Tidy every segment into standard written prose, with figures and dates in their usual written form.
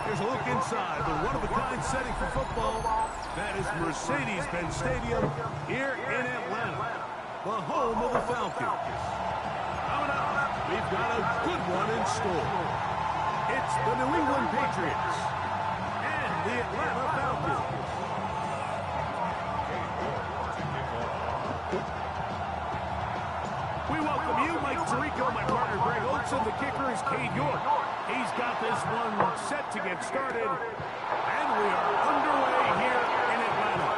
Here's a look inside the one-of-a-kind setting for football. That is Mercedes-Benz Stadium here in Atlanta, the home of the Falcons. Coming up, we've got a good one in store. It's the New England Patriots and the Atlanta Falcons. We welcome you, Mike Tirico, my partner Greg Olson. The kicker is Cade York. He's got this one set to get started, and we are underway here in Atlanta.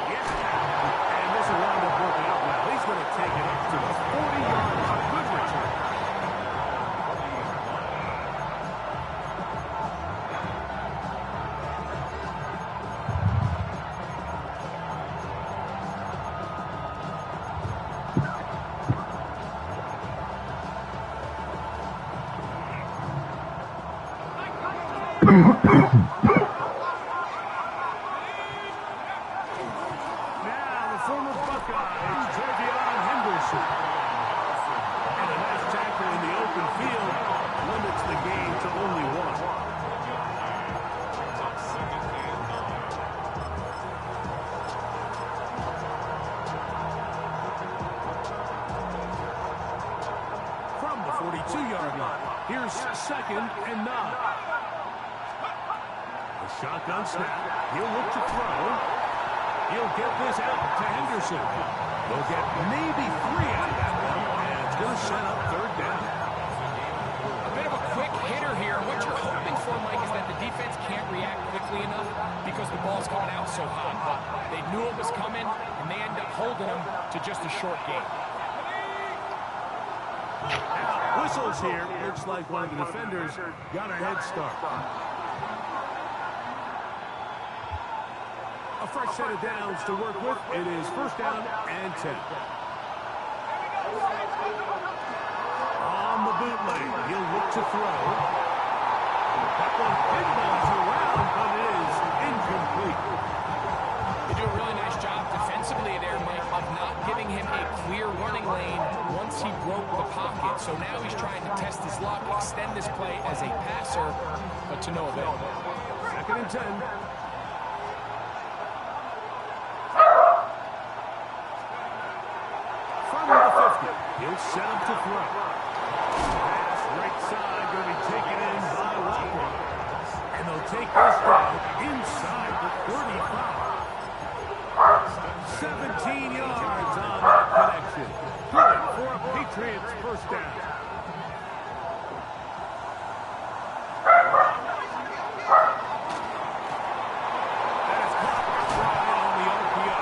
Yes, and this will wind up working out well. He's going to take it up to the 40-yard line. Good return. Here's 2nd and 9. A shotgun snap. He'll look to throw. He'll get this out to Henderson. They'll get maybe 3 out of that one, and it's going to set up 3rd down. A bit of a quick hitter here. What you're hoping for, Mike, is that the defense can't react quickly enough because the ball's coming out so hot. But they knew it was coming, and they end up holding them to just a short game. Whistles here. Looks like one of the defenders got a head start. A fresh set of downs to work with. It is 1st down and 10. On the bootleg, he'll look to throw. That one pinballs around, but it is incomplete. They do a really nice job defensively there, Mike, of not giving him a clear running lane once he broke the pocket. So now he's trying to test his luck, extend this play as a passer, but to no avail. 2nd and 10. From the 50, he'll set him to throw. Pass right side, going to be taken in by Walker. And they'll take this down inside the 35. 17 yards on that connection. Good for a Patriots 1st down. That is caught right on the RPO.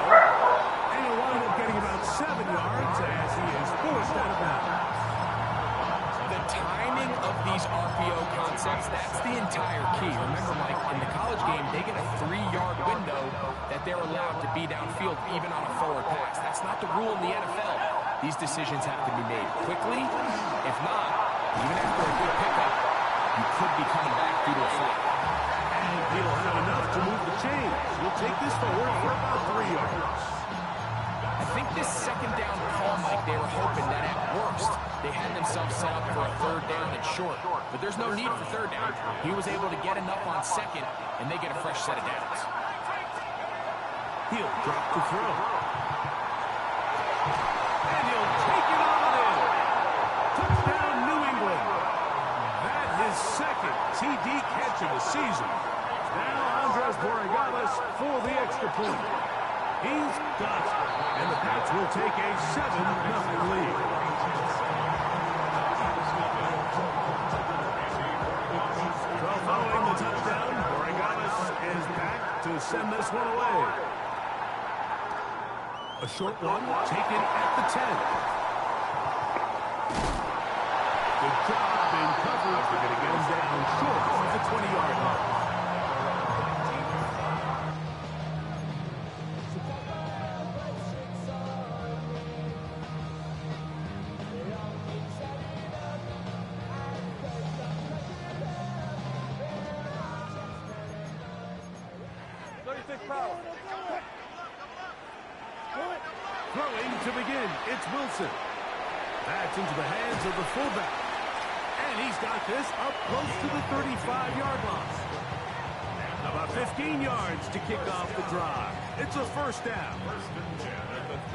And he'll wind up getting about 7 yards as he is forced out of bounds. The timing of these RPO concepts, that's the entire key. Remember, Mike, in the college game, they get a 3-yard window that they're allowed to be downfield even on a forward pass. That's not the rule in the NFL. These decisions have to be made quickly. If not, even after a good pickup, you could be coming back due to a flag. And he'll have enough to move the chains. He'll take this forward for about 3 yards. I think this 2nd down call, Mike, they were hoping that at worst they had themselves set up for a 3rd down and short. But there's no need for 3rd down. He was able to get enough on 2nd, and they get a fresh set of downs. He'll drop the throw. And he'll take it on in. Touchdown, New England. That is 2nd TD catch of the season. Now Andres Borregales for the extra point. He's got it. And the Pats will take a 7-0 lead. Well, following the touchdown, Borregales is back to send this one away. A short one taken at the 10. Good job in coverage. They're going to get him down short of the 20-yard line. Throwing to begin, it's Wilson. That's into the hands of the fullback. And And he's got this up close to the 35-yard line. About 15 yards to kick off the drive. It's a first down.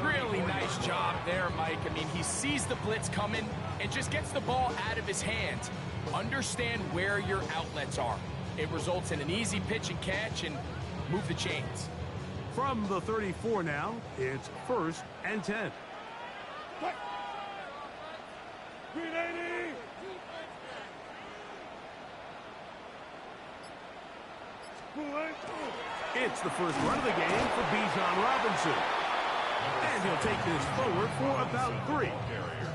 Really nice job there, Mike. I mean, he sees the blitz coming and just gets the ball out of his hands. Understand where your outlets are. It results in an easy pitch and catch and move the chains. From the 34 now, it's 1st and 10. It's the first run of the game for Bijan Robinson. And he'll take this forward for about 3.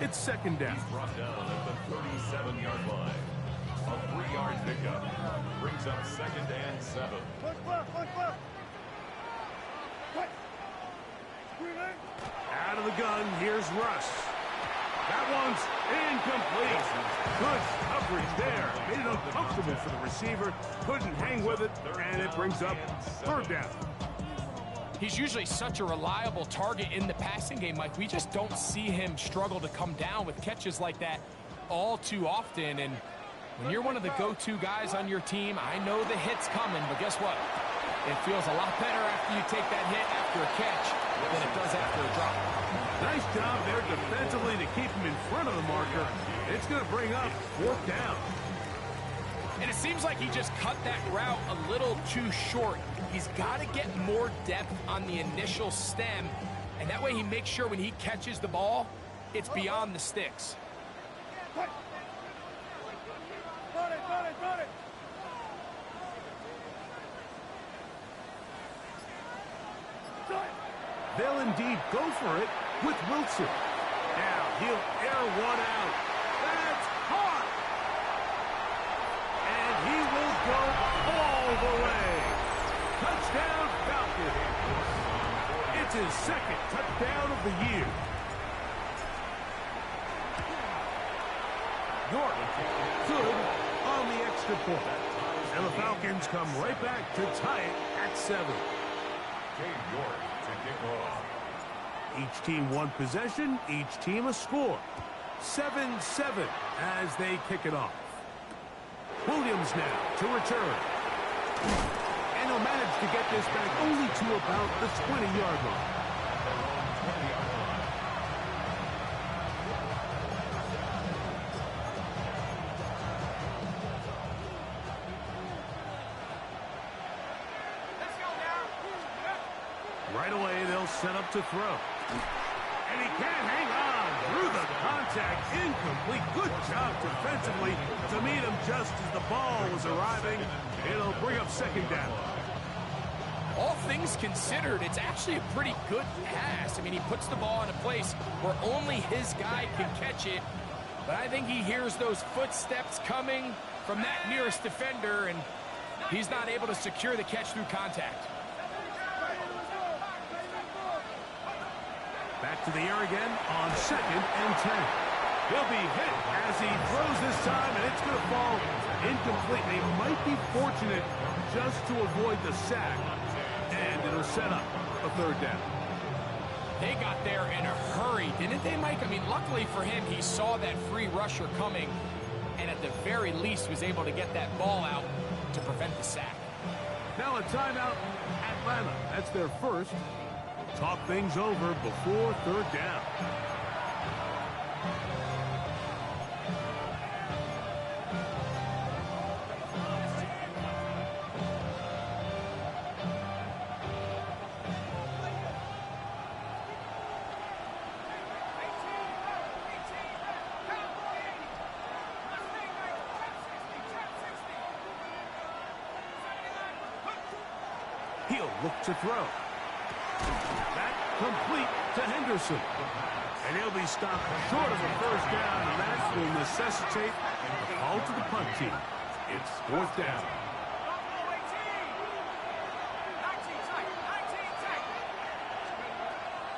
It's second down. Brought down at the 37-yard line. A 3-yard pickup brings up 2nd and 7. Out of the gun, here's Russ. That one's incomplete. Good coverage there. Made it uncomfortable for the receiver. Couldn't hang with it, and it brings up 3rd down. He's usually such a reliable target in the passing game, Mike. We just don't see him struggle to come down with catches like that all too often. And when you're one of the go-to guys on your team, I know the hit's coming, but guess what? It feels a lot better after you take that hit after a catch than it does after a drop. Nice job there defensively to keep him in front of the marker. It's going to bring up 4th down. And it seems like he just cut that route a little too short. He's got to get more depth on the initial stem, and that way he makes sure when he catches the ball, it's beyond the sticks. They'll indeed go for it with Wilson. Now he'll air one out. That's caught. And he will go all the way. Touchdown Falcons. It's his 2nd touchdown of the year. York good on the extra point. And the Falcons come right back to tie it at 7. Cade York to kick off. Each team one possession, each team a score. 7-7 as they kick it off. Williams now to return. And he'll manage to get this back only to about the 20-yard line. Right away, they'll set up to throw. And he can't hang on through the contact. Incomplete. Good job defensively to meet him just as the ball was arriving. It'll bring up 2nd down. All things considered, it's actually a pretty good pass. I mean, he puts the ball in a place where only his guy can catch it. But I think he hears those footsteps coming from that nearest defender, and he's not able to secure the catch through contact. Back to the air again on 2nd and 10. He'll be hit as he throws this time, and it's going to fall incomplete. They might be fortunate just to avoid the sack, and it'll set up a 3rd down. They got there in a hurry, didn't they, Mike? I mean, luckily for him, he saw that free rusher coming, and at the very least was able to get that ball out to prevent the sack. Now a timeout, Atlanta. That's their first. Talk things over before 3rd down. He'll look to throw. That complete to Henderson. And he'll be stopped short of a 1st down, and that will necessitate a call to the punt team. It's 4th down.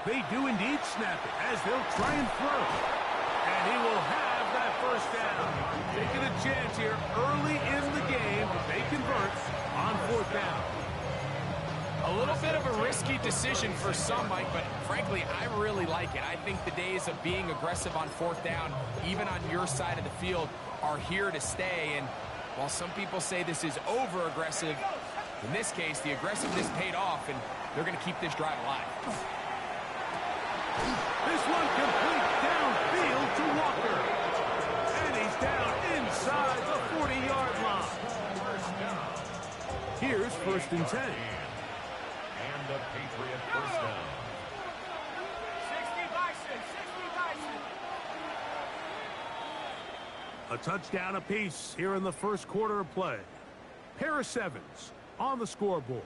They do indeed snap it as they'll try and throw. And he will have that 1st down. Taking a chance here early in the game. They convert on 4th down. A little bit of a risky decision for some, Mike, but frankly, I really like it. I think the days of being aggressive on 4th down, even on your side of the field, are here to stay. And while some people say this is over-aggressive, in this case, the aggressiveness paid off, and they're going to keep this drive alive. This one complete downfield to Walker. And he's down inside the 40-yard line. Here's 1st and 10. And the Patriot first down. 60 Bison, 60 Bison. A touchdown apiece here in the first quarter of play. Pair of sevens on the scoreboard.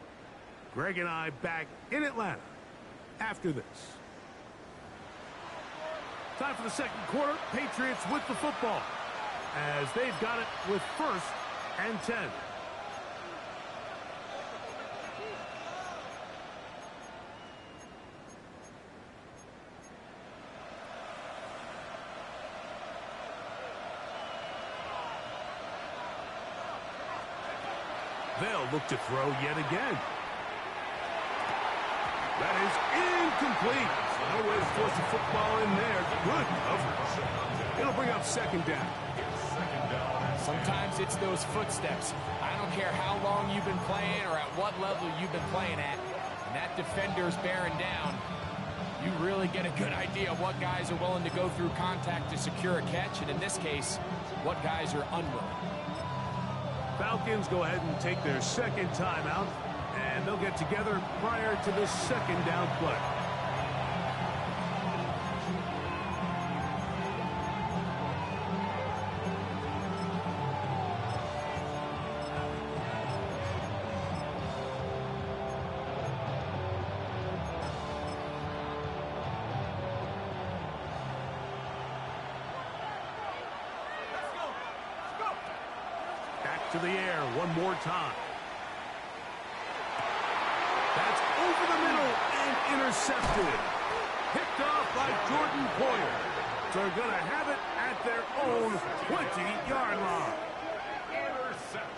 Greg and I back in Atlanta after this. Time for the second quarter. Patriots with the football as they've got it with 1st and 10. They'll look to throw yet again. That is incomplete. No way to force the football in there. Good coverage. It'll bring up 2nd down. Sometimes it's those footsteps. I don't care how long you've been playing or at what level you've been playing at. And that defender's bearing down. You really get a good idea of what guys are willing to go through contact to secure a catch. And in this case, what guys are unwilling. Falcons go ahead and take their 2nd timeout, and they'll get together prior to the 2nd down play. To the air one more time. That's over the middle and intercepted. Picked off by Jordan Poyer. They're going to have it at their own 20-yard line.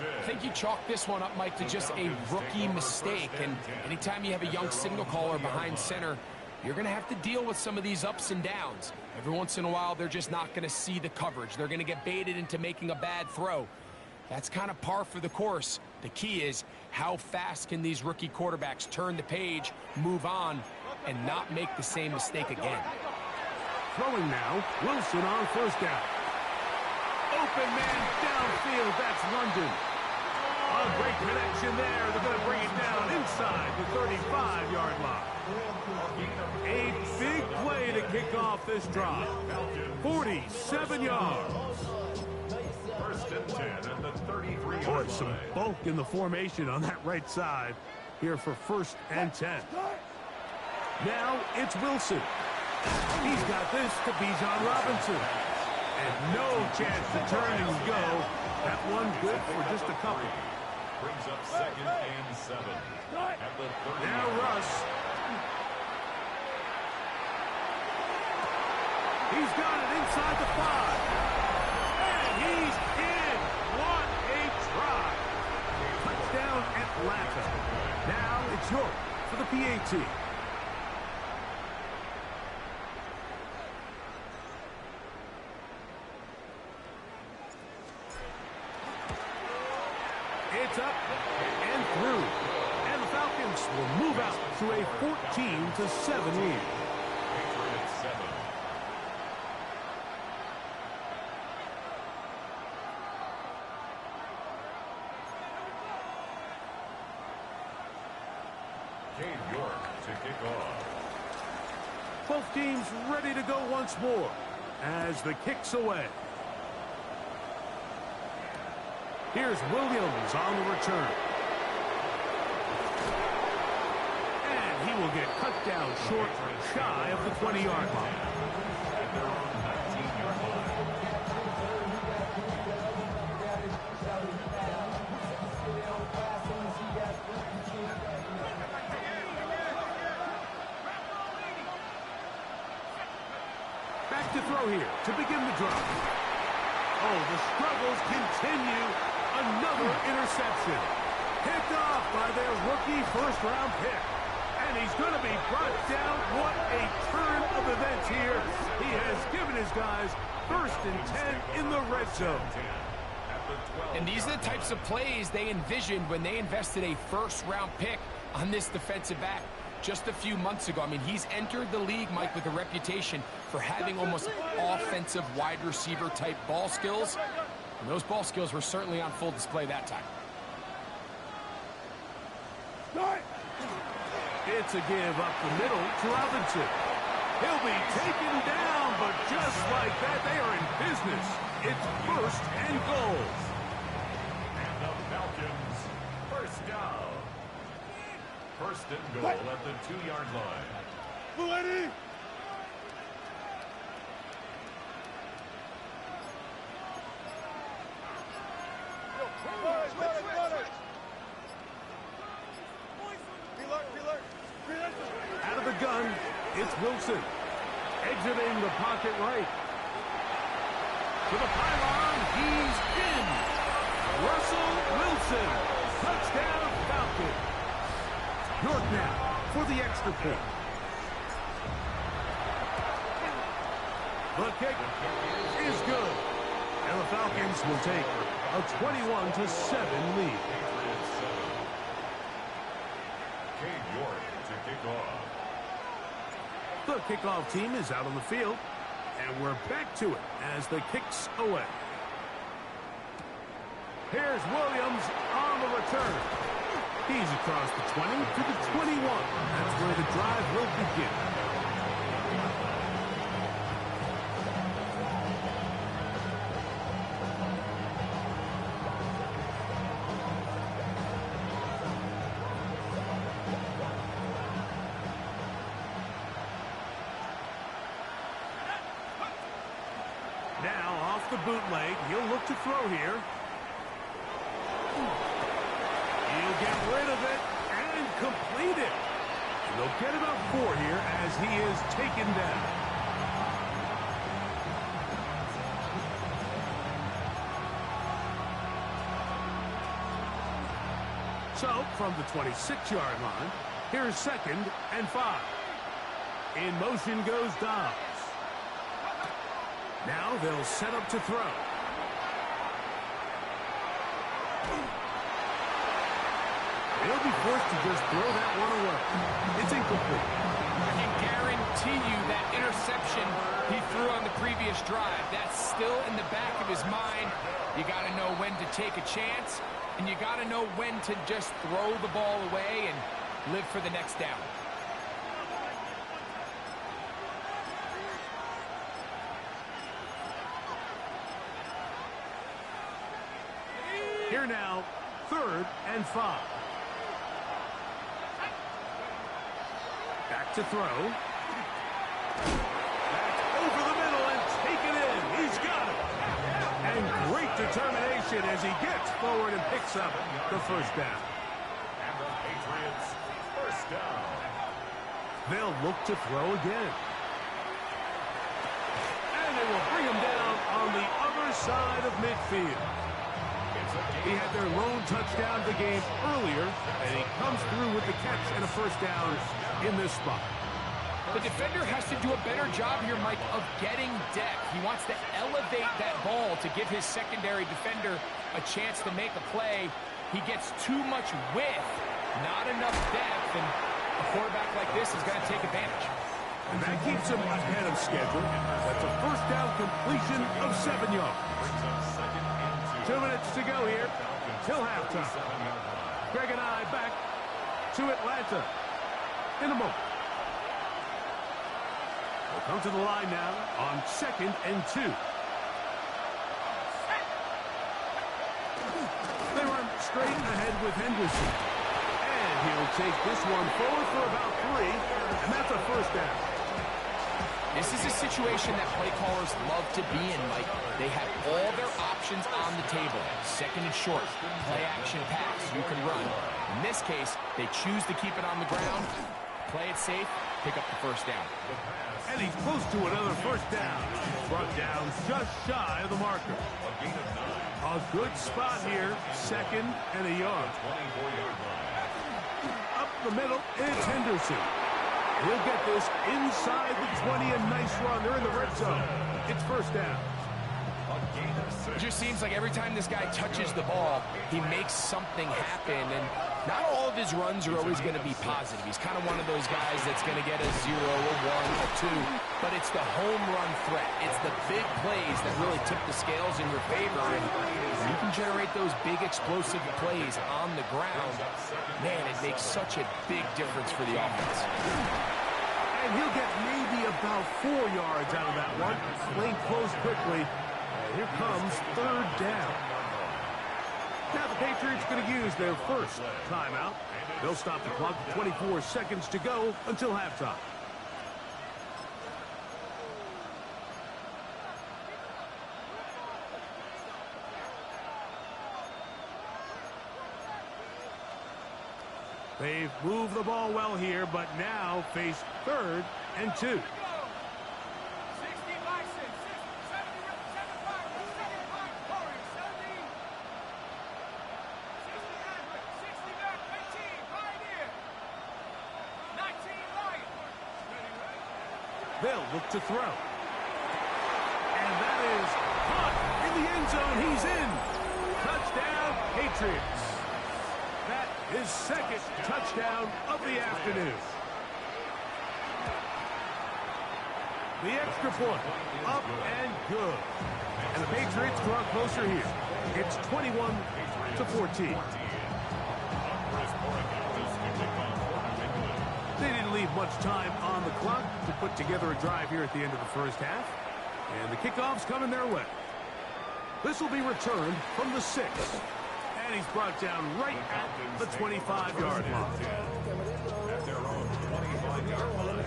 I think you chalk this one up, Mike, to just a rookie mistake. And anytime you have a young signal caller behind center, you're going to have to deal with some of these ups and downs. Every once in a while, they're just not going to see the coverage. They're going to get baited into making a bad throw. That's kind of par for the course. The key is how fast can these rookie quarterbacks turn the page, move on, and not make the same mistake again. Throwing now, Wilson on 1st down. Open man downfield, that's London. A great connection there. They're going to bring it down inside the 35-yard line. A big play to kick off this drive. 47 yards. 1st and 10 and the 33-yard line. Some bulk in the formation on that right side here for 1st and 10. Now it's Wilson. He's got this to Bijan Robinson. And no chance to turn and go. That one good for just a couple. Brings up 2nd and 7. At the 30. Now Russ. He's got it inside the 5. And he's in. What a try. Touchdown Atlanta. Now it's York for the PAT. It's up and through. And the Falcons will move out to a 14-7 lead. Patriots 7. Cade York to kick off. Both teams ready to go once more as the kick's away. Here's Williams on the return. And he will get cut down short, shy of the 20-yard line. At their own 19-yard line. Back to throw here to begin the drive. Oh, the struggles continue. Another interception. Picked off by their rookie first-round pick. And he's going to be brought down. What a turn of events here. He has given his guys First and 10 in the red zone. And these are the types of plays they envisioned when they invested a first-round pick on this defensive back just a few months ago. I mean, he's entered the league, Mike, with a reputation for having almost offensive wide receiver type ball skills. And those ball skills were certainly on full display that time. It's a give up the middle to Robinson. He'll be taken down, but just like that, they are in business. It's first and goal. And the Falcons, first down. First and goal at the 2-yard line. Out of the gun, it's Wilson. Exiting the pocket right. To the pylon, he's in. Russell Wilson. Touchdown Falcons. York now for the extra point. The kick is good. And the Falcons will take a 21-7 lead. Cade York to kick off. The kickoff team is out on the field, and we're back to it as the kick's away. Here's Williams on the return. He's across the 20 to the 21. That's where the drive will begin. Now off the bootleg, he'll look to throw here. He'll get rid of it and complete it. And they'll get about 4 here as he is taken down. So from the 26-yard line, here's 2nd and 5. In motion goes Dobbs. Now they'll set up to throw. They'll be forced to just throw that one away. It's incomplete. I can guarantee you that interception he threw on the previous drive, that's still in the back of his mind. You got to know when to take a chance, and you got to know when to just throw the ball away and live for the next down. Here now, 3rd and 5. Back to throw. That's over the middle and taken in. He's got it. And great determination as he gets forward and picks up the first down. And the Patriots, first down. They'll look to throw again. And they will bring him down on the other side of midfield. He had their lone touchdown of the game earlier, and he comes through with the catch and a first down in this spot. The defender has to do a better job here, Mike, of getting depth. He wants to elevate that ball to give his secondary defender a chance to make a play. He gets too much width, not enough depth, and a quarterback like this is going to take advantage. And that keeps him ahead of schedule. That's a first down completion of 7 yards. 2 minutes to go here till halftime. Greg and I back to Atlanta in a moment. We'll come to the line now on 2nd and 2. They run straight ahead with Henderson. And he'll take this one forward for about 3, and that's a first down. This is a situation that play callers love to be in, Mike. They have all their options on the table. 2nd and short, play action pass, you can run. In this case, they choose to keep it on the ground, play it safe, pick up the first down. And he's close to another first down. Brought down just shy of the marker. A good spot here, 2nd and a yard. Up the middle, it's Henderson. He'll get this inside the 20, a nice run. They're in the red zone. It's first down. It just seems like every time this guy touches the ball, he makes something happen, and not all of his runs are always going to be positive. He's kind of one of those guys that's going to get a 0, a 1, a 2, but it's the home run threat. It's the big plays that really tip the scales in your favor, and you can generate those big explosive plays on the ground. Man, it makes such a big difference for the offense. And he'll get maybe about 4 yards out of that one. Lane closed quickly. Here comes 3rd down. Now the Patriots going to use their first timeout. They'll stop the clock with 24 seconds to go until halftime. They've moved the ball well here, but now face 3rd and 2. They'll look to throw. And that is caught in the end zone. He's in. Touchdown, Patriots. That is 2nd touchdown of the afternoon. The extra point, up and good. And the Patriots draw closer here. It's 21-14. They didn't leave much time on the clock to put together a drive here at the end of the first half. And the kickoff's coming their way. This will be returned from the 6. And he's brought down right at the 25-yard line. At their own 25-yard line.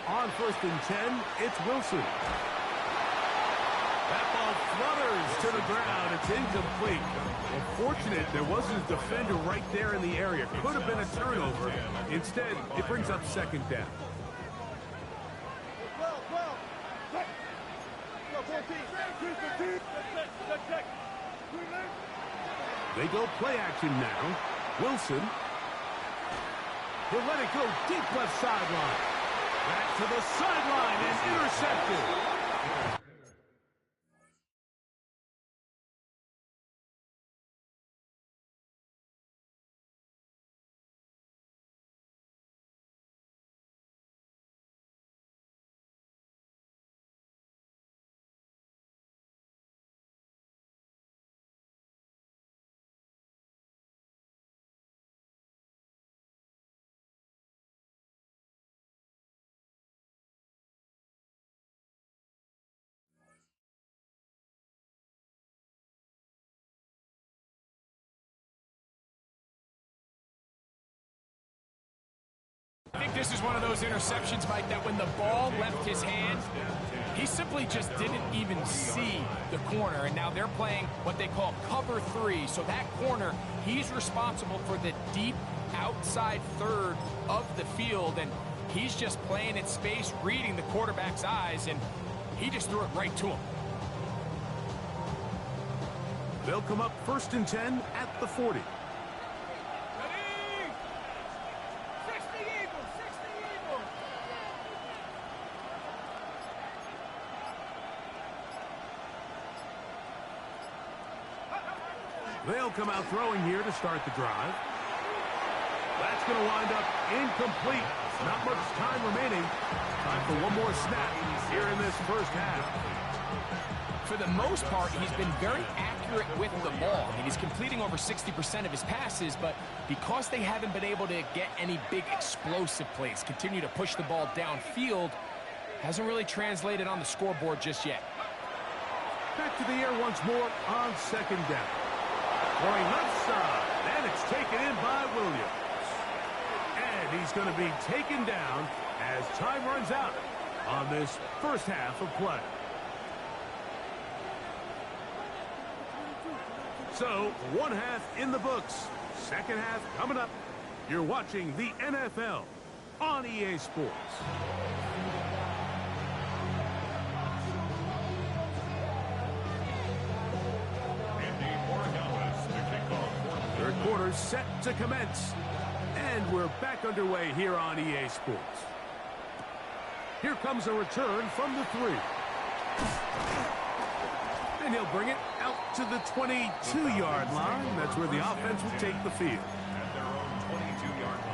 On 1st and 10, it's Wilson. That ball flutters to the ground. It's incomplete. Well, fortunate there wasn't a defender right there in the area. Could have been a turnover. Instead, it brings up 2nd down. They go play action now. Wilson. He'll let it go deep left sideline. Back to the sideline and intercepted. I think this is one of those interceptions, Mike, that when the ball left his hand, he simply just didn't even see the corner. And now they're playing what they call cover 3. So that corner, he's responsible for the deep outside 3rd of the field. And he's just playing in space, reading the quarterback's eyes, and he just threw it right to him. They'll come up 1st and 10 at the 40. They'll come out throwing here to start the drive. That's going to wind up incomplete. Not much time remaining. Time for one more snap here in this first half. For the most part, he's been very accurate with the ball. I mean, he's completing over 60% of his passes, but because they haven't been able to get any big explosive plays, continue to push the ball downfield, hasn't really translated on the scoreboard just yet. Back to the air once more on 2nd down. Going left side, and it's taken in by Williams. And he's going to be taken down as time runs out on this first half of play. So, one half in the books. Second half coming up. You're watching the NFL on EA Sports. quarter set to commence. And we're back underway here on EA Sports. Here comes a return from the 3. And he'll bring it out to the 22-yard line. That's where the offense will take the field. At their own 22-yard line.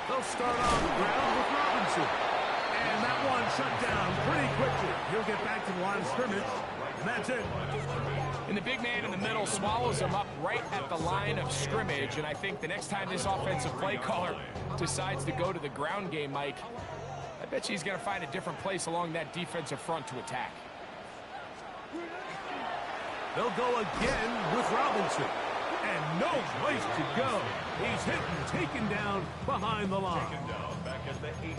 They'll start on the ground with Robinson. And that one shut down pretty quickly. He'll get back to the line of scrimmage, and that's it. And the big man in the middle swallows him up right at the line of scrimmage. And I think the next time this offensive play caller decides to go to the ground game, Mike, I bet you he's going to find a different place along that defensive front to attack. They'll go again with Robinson. And no place to go. He's hit and taken down behind the line.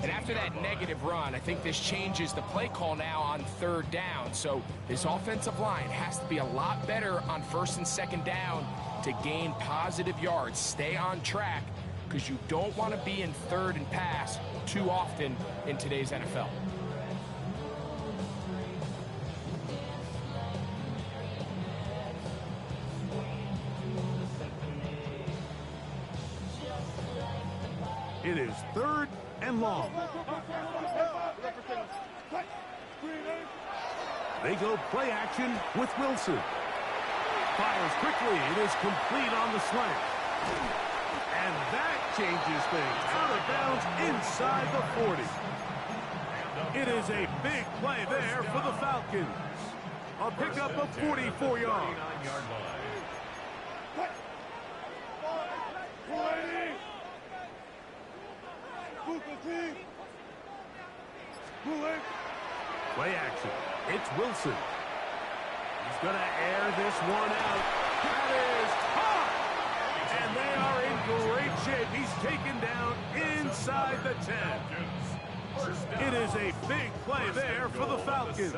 And after that negative run, I think this changes the play call now on 3rd down. So this offensive line has to be a lot better on 1st and 2nd down to gain positive yards. Stay on track, because you don't want to be in 3rd and pass too often in today's NFL. It is 3rd and long. They go play action with Wilson. Fires quickly. It is complete on the slant. And that changes things. Out of bounds inside the 40. It is a big play there for the Falcons. A pickup of 44 yards. Play action. It's Wilson. He's going to air this one out. That is caught! And they are in great shape. He's taken down inside the 10. It is a big play there for the Falcons.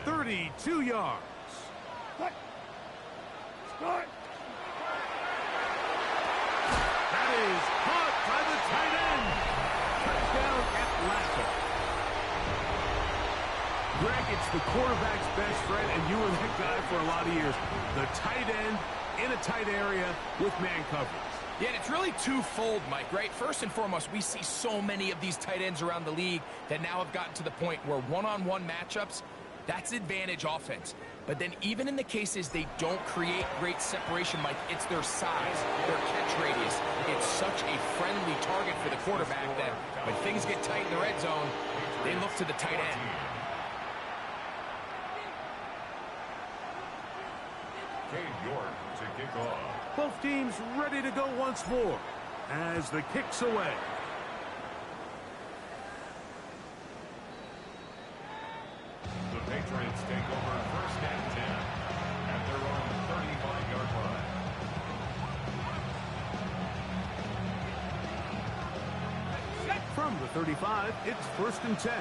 32 yards. That is caught by the tight end. Touchdown Atlanta. Greg, it's the quarterback's best friend, and you were that guy for a lot of years. The tight end in a tight area with man coverage. Yeah, and it's really twofold, Mike, right? First and foremost, we see so many of these tight ends around the league that now have gotten to the point where one-on-one matchups, that's advantage offense. But then even in the cases they don't create great separation, Mike, it's their size, their catch radius. It's such a friendly target for the quarterback that when things get tight in the red zone, they look to the tight end. Cade York to kick off. Both teams ready to go once more as the kick's away. The Patriots take over 1st and 10 at their own 35-yard line. From the 35, it's 1st and 10.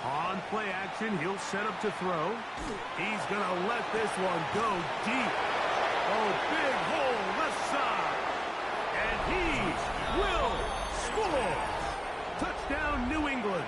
On play action, he'll set up to throw. He's going to let this one go deep. Oh, big hole left side. And he will score. Touchdown, New England.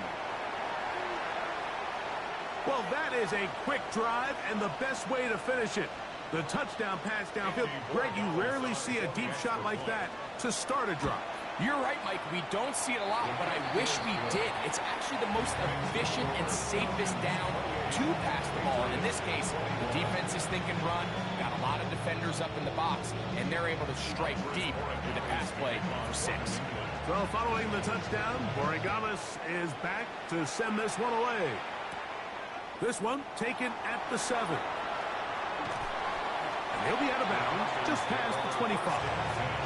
Well, that is a quick drive and the best way to finish it. The touchdown pass downfield. Greg, you rarely see a deep shot like that to start a drive. You're right, Mike. We don't see it a lot, but I wish we did. It's actually the most efficient and safest down to pass the ball. And in this case, the defense is thinking run, got a lot of defenders up in the box, and they're able to strike deep with the pass play for 6. So following the touchdown, Borregamas is back to send this one away. This one taken at the 7. And he'll be out of bounds just past the 25.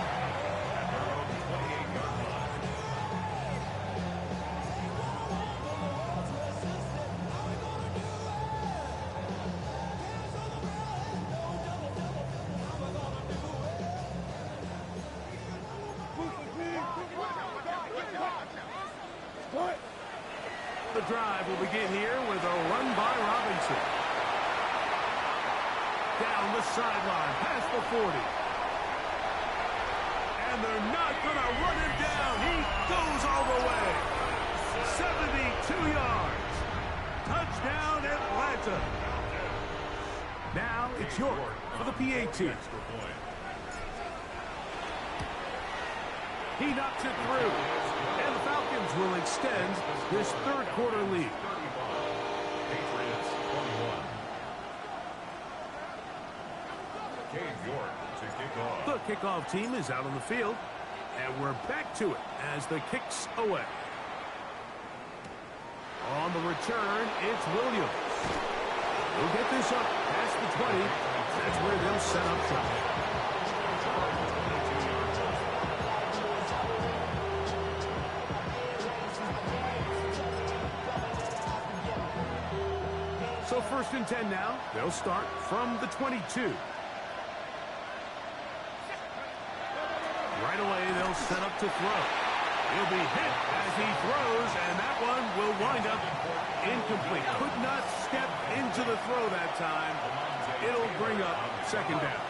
The drive will begin here with a run by Robinson. Down the sideline, past the 40. And they're not going to run him down. He goes all the way. 72 yards. Touchdown, Atlanta. Now it's York for the PAT. He knocks it through. And the Falcons will extend this third quarter lead. Patriots 21. Cade York to kick off. The kickoff team is out on the field. And we're back to it as the kick's away. On the return, it's Williams. We'll get this up past the 20. That's where they'll set up shop. So 1st and 10 now. They'll start from the 22. Right away, they'll set up to throw. He'll be hit as he throws, and that one will wind up incomplete. Could not step into the throw that time. It'll bring up 2nd down.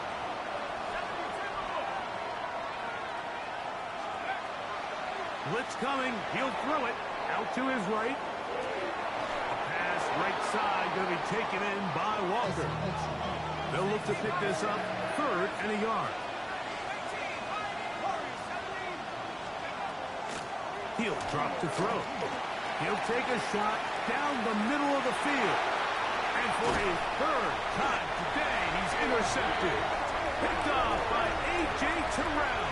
Blitz coming. He'll throw it out to his right. Pass right side going to be taken in by Walker. They'll look to pick this up 3rd and a yard. He'll drop to throw. He'll take a shot down the middle of the field. And for a 3rd time today, he's intercepted. Picked off by A.J. Terrell.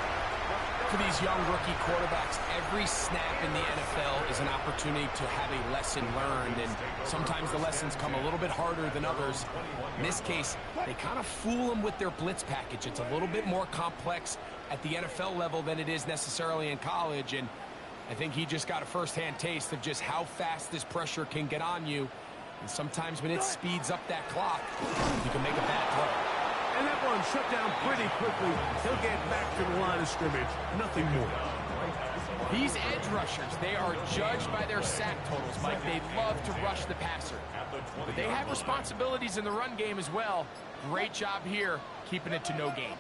For these young rookie quarterbacks, every snap in the NFL is an opportunity to have a lesson learned, and sometimes the lessons come a little bit harder than others. In this case, they kind of fool them with their blitz package. It's a little bit more complex at the NFL level than it is necessarily in college, and I think he just got a first-hand taste of just how fast this pressure can get on you. And sometimes when it speeds up that clock, you can make a bad throw. And that one shut down pretty quickly. He'll get back to the line of scrimmage. Nothing more. These edge rushers, they are judged by their sack totals, Mike. They love to rush the passer. But they have responsibilities in the run game as well. Great job here, keeping it to no gain.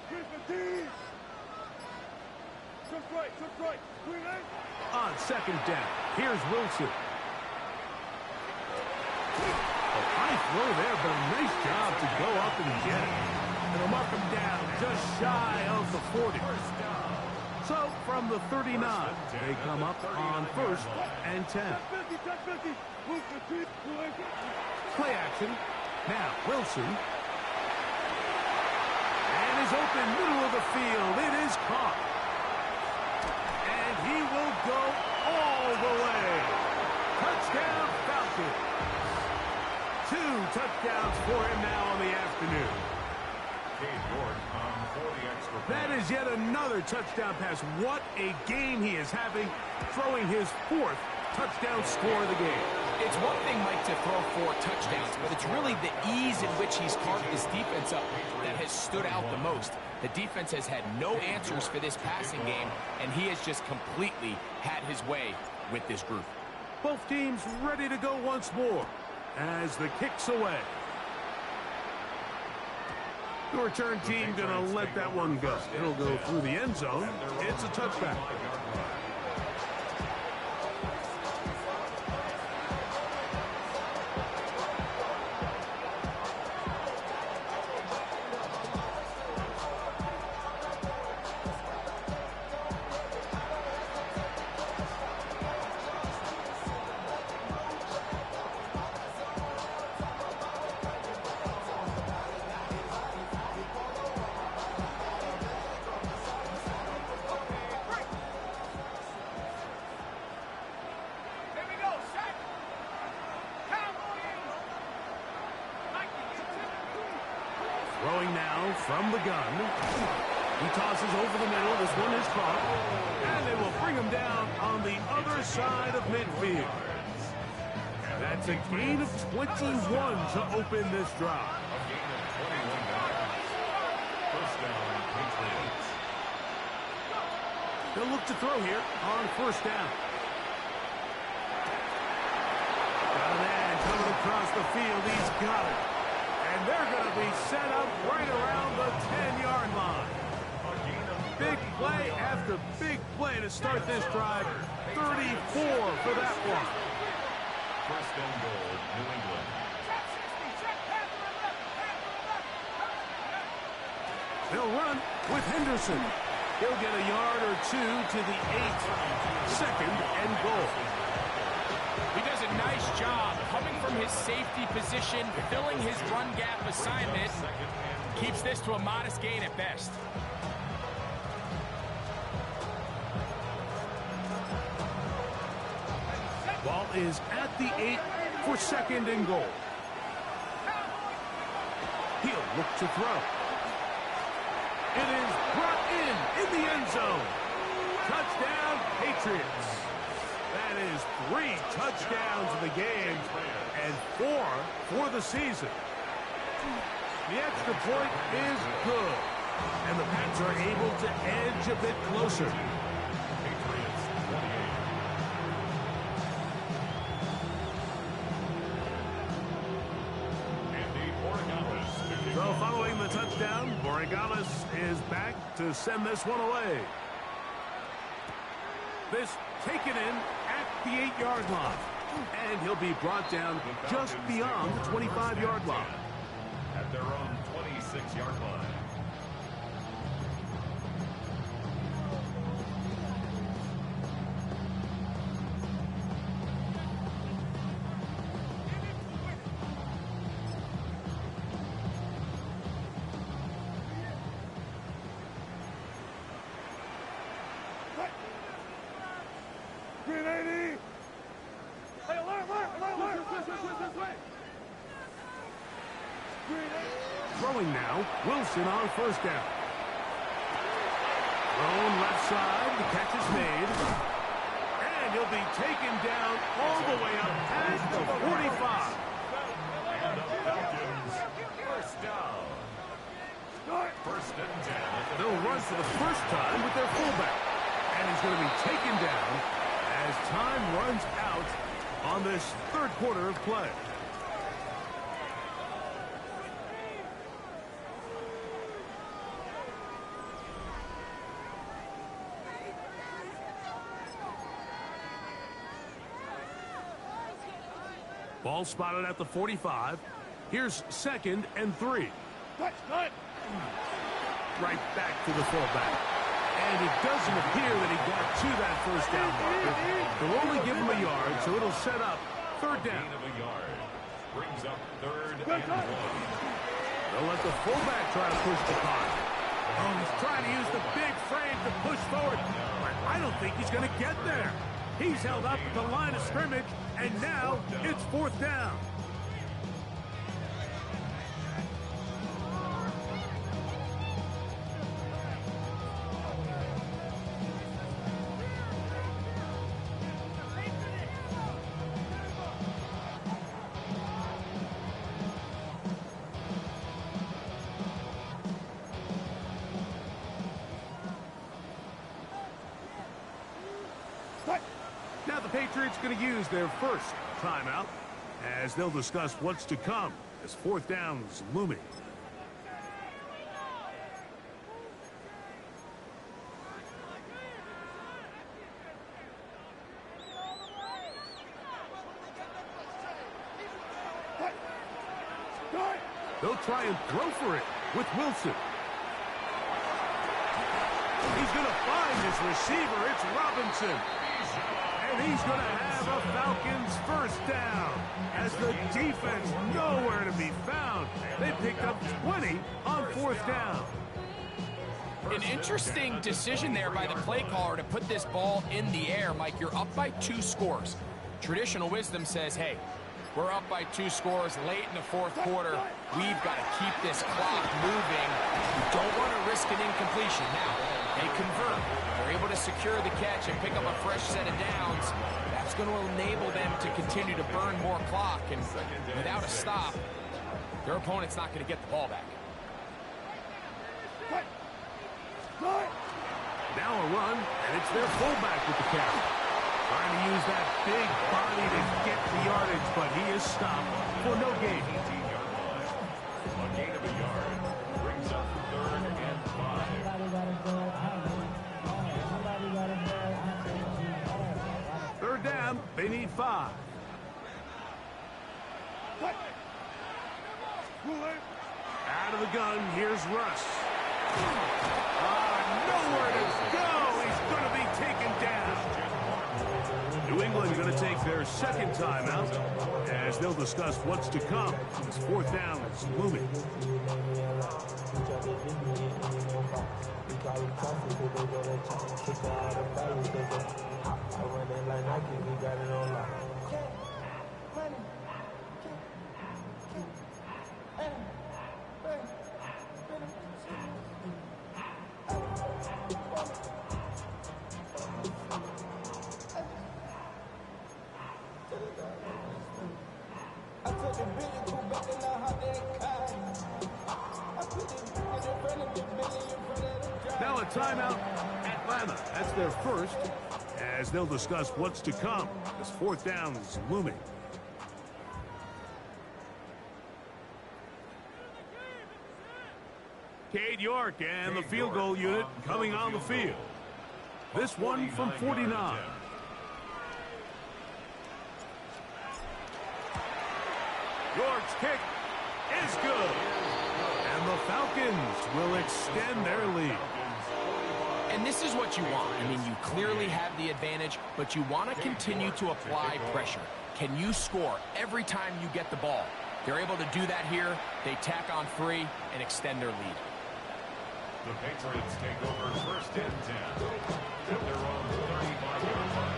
On 2nd down, here's Wilson. A high throw there, but a nice job to go up and get it. And they'll mark him down just shy of the 40. So from the 39, they come up on 1st and 10. Play action. Now Wilson. And is open middle of the field. It is caught. And he will go all the way. Touchdown Falcons. 2 touchdowns for him now on the afternoon. Cade York for the extra point. That is yet another touchdown pass. What a game he is having, throwing his 4th touchdown score of the game. It's one thing, Mike, to throw 4 touchdowns, but it's really the ease in which he's carved this defense up that has stood out the most. The defense has had no answers for this passing game, and he has just completely had his way with this group. Both teams ready to go once more as the kick's away. The return team going to let that one go. It'll go through the end zone. It's a touchback. Throwing now from the gun. He tosses over the middle. This one is caught. And they will bring him down on the other side of midfield. That's a gain of 21 to open this drive. A gain of 21 yards. First down, Patriots. They'll look to throw here on 1st down. Got a man coming across the field. He's got it. And they're going to be set up right around the 10-yard line. Big play after big play to start this drive. 34 for that one. First and goal, New England. They'll run with Henderson. He'll get a yard or two to the 8. Second and goal. He does a nice job coming from his safety position, filling his run gap assignment. Keeps this to a modest gain at best. Ball is at the 8 for second and goal. He'll look to throw. It is brought in the end zone. Touchdown, Patriots. That is 3 touchdowns in the game and 4 for the season. The extra point is good, and the Pats are able to edge a bit closer. Patriots 28. Andy Borregales. So following the touchdown, Borregales is back to send this one away. This taken in at the 8-yard line. And he'll be brought down just beyond the 25-yard line. At their own 26-yard line. Throwing now, Wilson on first down. Thrown left side, the catch is made. And he'll be taken down all the way up past the 45. And the Falcons, first down. First and 10. They'll run for the first time with their fullback. And he's going to be taken down as time runs out on this third quarter of play. Ball spotted at the 45. Here's second and 3. Right back to the fullback. And it doesn't appear that he got to that first down marker. They'll only give him a yard, so it'll set up third down. Gain of a yard. Brings up third and 1. They'll let the fullback try to push the punt. Oh, he's trying to use the big frame to push forward. But I don't think he's going to get there. He's held up at the line of scrimmage, and now it's fourth down. Now the Patriots going to use their first timeout as they'll discuss what's to come as fourth down's looming. They'll try and throw for it with Wilson. He's going to find his receiver. It's Robinson. And he's going to have a Falcons first down as the defense nowhere to be found. They picked up 20 on fourth down. An interesting decision there by the play caller to put this ball in the air. Mike, you're up by 2 scores. Traditional wisdom says, hey, we're up by 2 scores late in the fourth quarter. We've got to keep this clock moving. We don't want to risk an incompletion. Now, they convert. They're able to secure the catch and pick up a fresh set of downs. That's going to enable them to continue to burn more clock. And without a stop, their opponent's not going to get the ball back. Now a run, and it's their fullback with the catch. Trying to use that big body to get the yardage, but he is stopped for no gain. 18-yard line. A gain of a yard brings up 3rd and 5. Third down, they need 5. Out of the gun, here's Russ. Nowhere to go. He's going to be taken down. New England going to take their second timeout as they'll discuss what's to come. This 4th down is looming. Now a timeout, Atlanta. That's their first, as they'll discuss what's to come. This 4th down is looming. Cade York and the field goal unit coming on the field. This one from 49. York's kick is good. And the Falcons will extend their lead. And this is what you want. I mean, you clearly have the advantage, but you want to continue to apply pressure. Can you score every time you get the ball? They're able to do that here. They tack on 3 and extend their lead. The Patriots take over 1st and 10 at their own 35-yard line.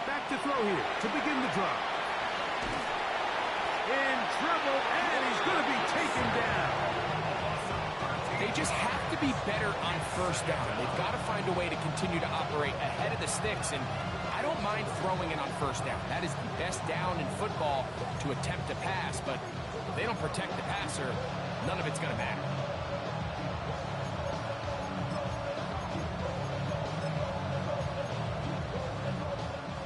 Back to throw here to begin the drive. In trouble, and he's going to be taken down. They just have to be better on 1st down. They've got to find a way to continue to operate ahead of the sticks, and I don't mind throwing it on 1st down. That is the best down in football to attempt to pass, but if they don't protect the passer, none of it's going to matter.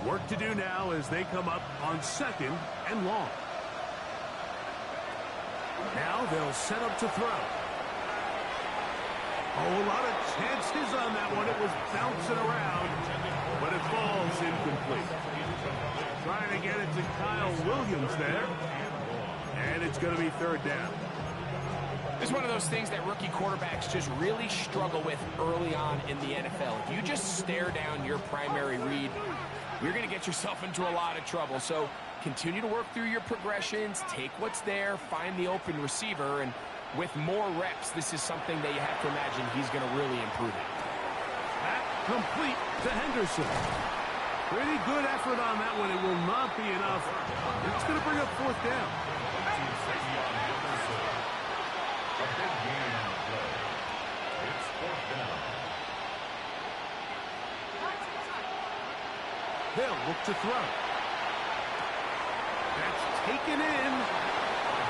Work to do now as they come up on 2nd and long. Now they'll set up to throw. Oh, a lot of chances on that one. It was bouncing around, but it falls incomplete. Trying to get it to Kyle Williams there. And it's going to be 3rd down. This is one of those things that rookie quarterbacks just really struggle with early on in the NFL. If you just stare down your primary read, you're going to get yourself into a lot of trouble. So continue to work through your progressions, take what's there, find the open receiver, and with more reps, this is something that you have to imagine he's going to really improve it. That complete to Henderson. Pretty good effort on that one. It will not be enough. It's going to bring up 4th down. A big gain on the play. It's 4th down. They'll look to throw. That's taken in.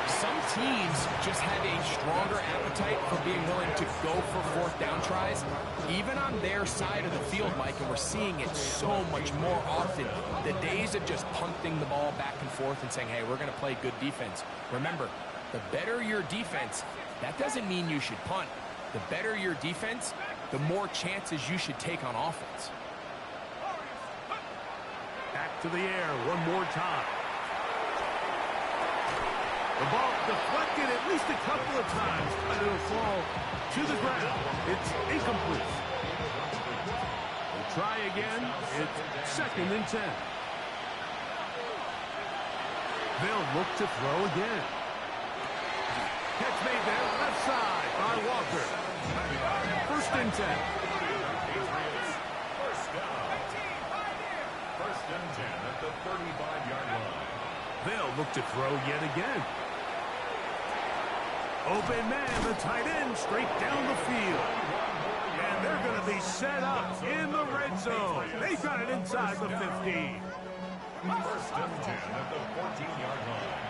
Some teams just have a stronger appetite for being willing to go for 4th down tries, even on their side of the field, Mike, and we're seeing it so much more often. The days of just punting the ball back and forth and saying, hey, we're going to play good defense. Remember, the better your defense, that doesn't mean you should punt. The better your defense, the more chances you should take on offense. Back to the air one more time. The ball deflected at least a couple of times, but it'll fall to the ground. It's incomplete. We'll try again. It's 2nd and 10. They'll look to throw again. Catch made there, left side by Walker. 1st and 10. First down. 1st and 10 at the 35-yard line. They'll look to throw yet again. Open man, the tight end, straight down the field. And they're going to be set up in the red zone. They got it inside the 15. First and 10 at the 14-yard line.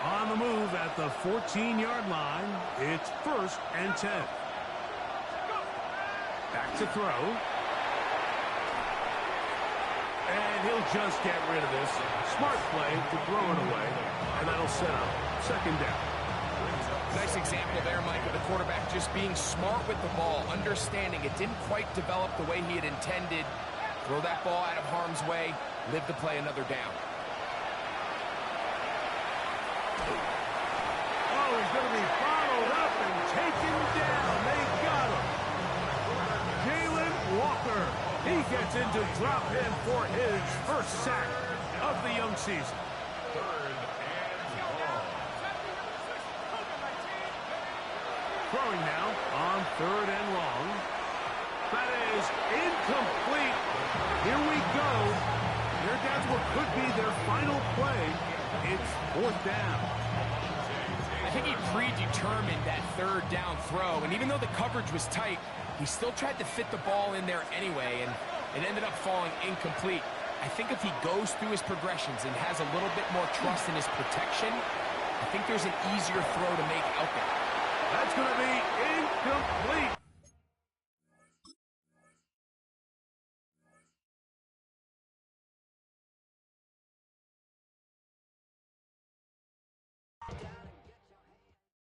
On the move at the 14-yard line, it's first and 10. Back to throw. And he'll just get rid of this. Smart play to throw it away. And that'll set up second down. Nice example there, Mike, of the quarterback just being smart with the ball, understanding it didn't quite develop the way he had intended. Throw that ball out of harm's way, live to play another down. Oh, he's going to be followed up and taken down. They got him. Jalen Walker. He gets into drop in for his first sack of the young season. Throwing now on third and long. That is incomplete. Here we go. Here, that's what could be their final play. It's fourth down. I think he predetermined that third down throw, and even though the coverage was tight, he still tried to fit the ball in there anyway, and it ended up falling incomplete. I think if he goes through his progressions and has a little bit more trust in his protection, I think there's an easier throw to make out there. That's going to be incomplete.